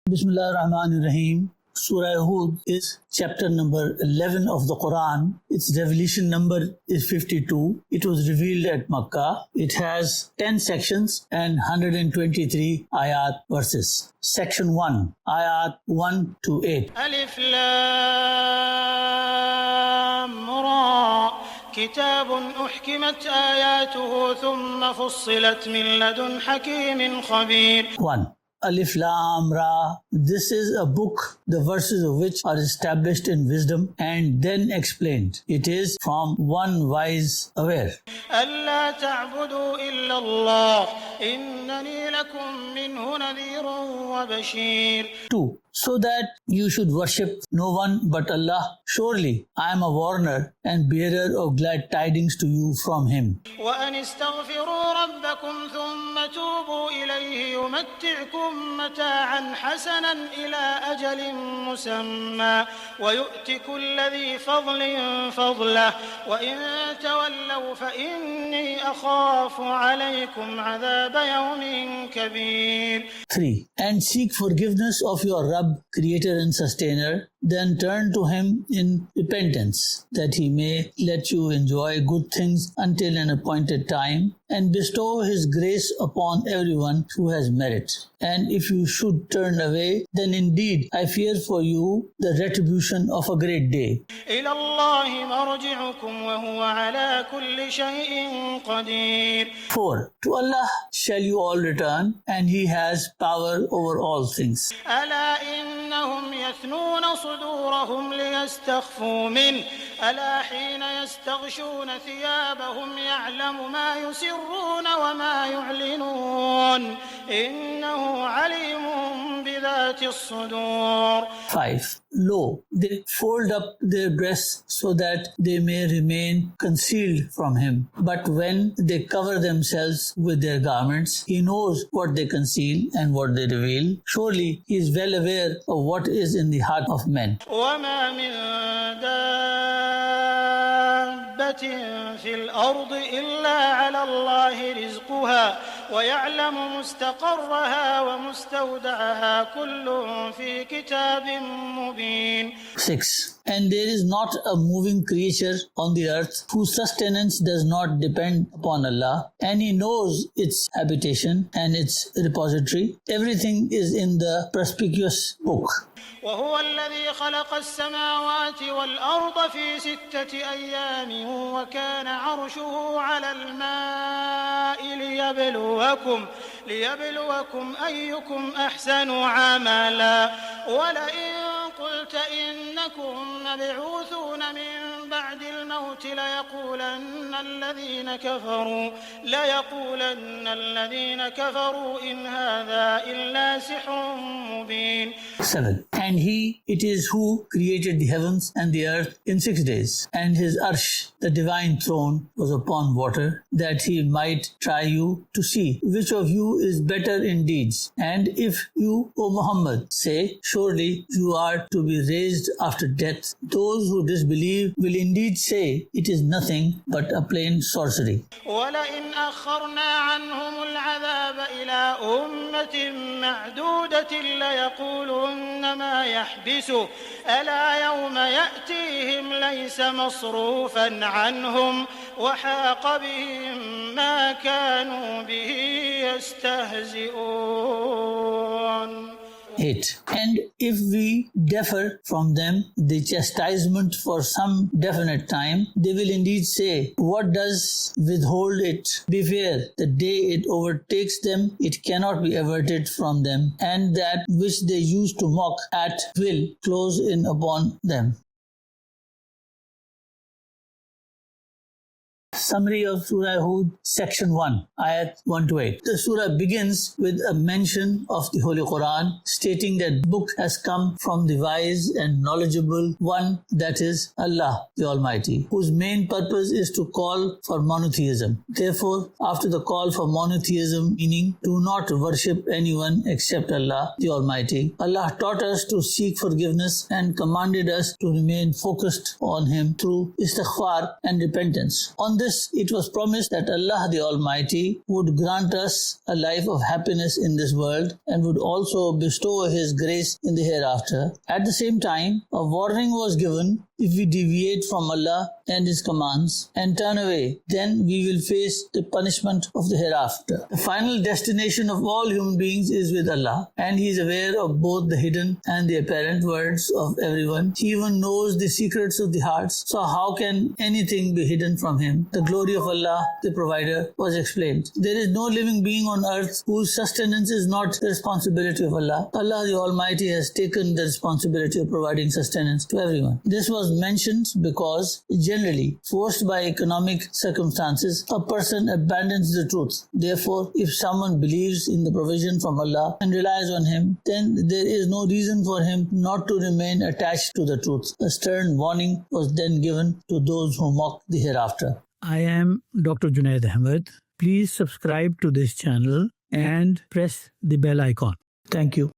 Bismillah ar-Rahman ar-Rahim. Surah Al-Hood is chapter number 11 of the Quran. Its revelation number is 52. It was revealed at Makkah. It has 10 sections and 123 ayat verses. Section 1, ayat 1 to 8. Alif Lam Ra. كتاب أحكمت آياته ثم فصلت من لدن حكيم خبير. 1. Alif Lam Ra. This is a book, the verses of which are established in wisdom and then explained. It is from one wise aware. ألا تعبدوا إلا الله إنني لكم منه نذير وبشير. 2. So that you should worship no one but Allah. Surely I am a warner and bearer of glad tidings to you from Him. وأن استغفروا ربكم ثم توبوا إليه يمتعكم متاعا حسنا إلى أجل مسمى ويؤت كل ذي فضل فضله وإن تولوا فإني أخاف عليكم عذاب يوم كبير. 3. And seek forgiveness of your Rabb, Creator and Sustainer, then turn to Him in repentance, that He may let you enjoy good things until an appointed time, and bestow His grace upon everyone who has merit. And if you should turn away, then indeed I fear for you the retribution of a great day. إلى الله مرجعكم وهو على كل شيء قدير. 4. To Allah shall you all return, and He has power over all things. ألا إنهم يثنون صدورهم ليستخفوا منه ألا حين يستغشون ثيابهم يعلم ما يسرون وما يعلنون إنه عليم بذات الصدور. 5. Lo, they fold up their breasts so that they may remain concealed from Him. But when they cover themselves with their garments, He knows what they conceal and what they reveal. Surely He is well aware of what is in the heart of men. وما من دابة في الأرض إلا على الله رزقها ويعلم مستقرها ومستودعها كل في كتاب مبين. 6. And there is not a moving creature on the earth whose sustenance does not depend upon Allah, and He knows its habitation and its repository. Everything is in the perspicuous book. وهو الذي خلق السماوات والأرض في 6 أيام وكان عرشه على الماء ليبلوكم أيكم أحسن عملا ولئن قلت إنكم مبعوثون من بعد الموت ليقولن الذين كفروا إن هذا إلا سحر مبين. 7. And He, it is who created the heavens and the earth in 6 days, and His arsh, the divine throne, was upon water, that He might try you to see which of you is better in deeds. And if you, O Muhammad, say, surely you are to be raised after death, those who disbelieve will indeed say it is nothing but a plain sorcery. وَلَئِنْ أَخَّرْنَا عَنْهُمُ الْعَذَابَ إِلَىٰ أُمَّةٍ مَّعْدُودَةٍ لَيَقُولُنَّ مَا يَحْبِسُهُ أَلَا يَوْمَ يَأْتِيهِمْ لَيْسَ مَصْرُوفًا عَنْهُمْ وَحَاقَ بِهِم مَّا كَانُوا بِهِ يَسْتَهْزِئُونَ. 8. And if we defer from them the chastisement for some definite time, they will indeed say, what does withhold it? Beware, the day it overtakes them, it cannot be averted from them, and that which they used to mock at will close in upon them. Summary of Surah Al-Hood, Section 1, Ayat 1 to 8. The surah begins with a mention of the Holy Quran, stating that the book has come from the wise and knowledgeable one, that is Allah, the Almighty, whose main purpose is to call for monotheism. Therefore, after the call for monotheism, meaning do not worship anyone except Allah, the Almighty, Allah taught us to seek forgiveness and commanded us to remain focused on Him through istighfar and repentance. On this this, it was promised that Allah the Almighty would grant us a life of happiness in this world and would also bestow His grace in the hereafter. At the same time, a warning was given: if we deviate from Allah and His commands and turn away, then we will face the punishment of the hereafter. The final destination of all human beings is with Allah, and He is aware of both the hidden and the apparent words of everyone. He even knows the secrets of the hearts. So how can anything be hidden from Him? The glory of Allah, the Provider, was explained. There is no living being on earth whose sustenance is not the responsibility of Allah. Allah the Almighty has taken the responsibility of providing sustenance to everyone. This was mentioned because generally, forced by economic circumstances, a person abandons the truth. Therefore, if someone believes in the provision from Allah and relies on Him, then there is no reason for him not to remain attached to the truth. A stern warning was then given to those who mock the hereafter. I am Dr. Junaid Ahmed. Please subscribe to this channel and press the bell icon. Thank you.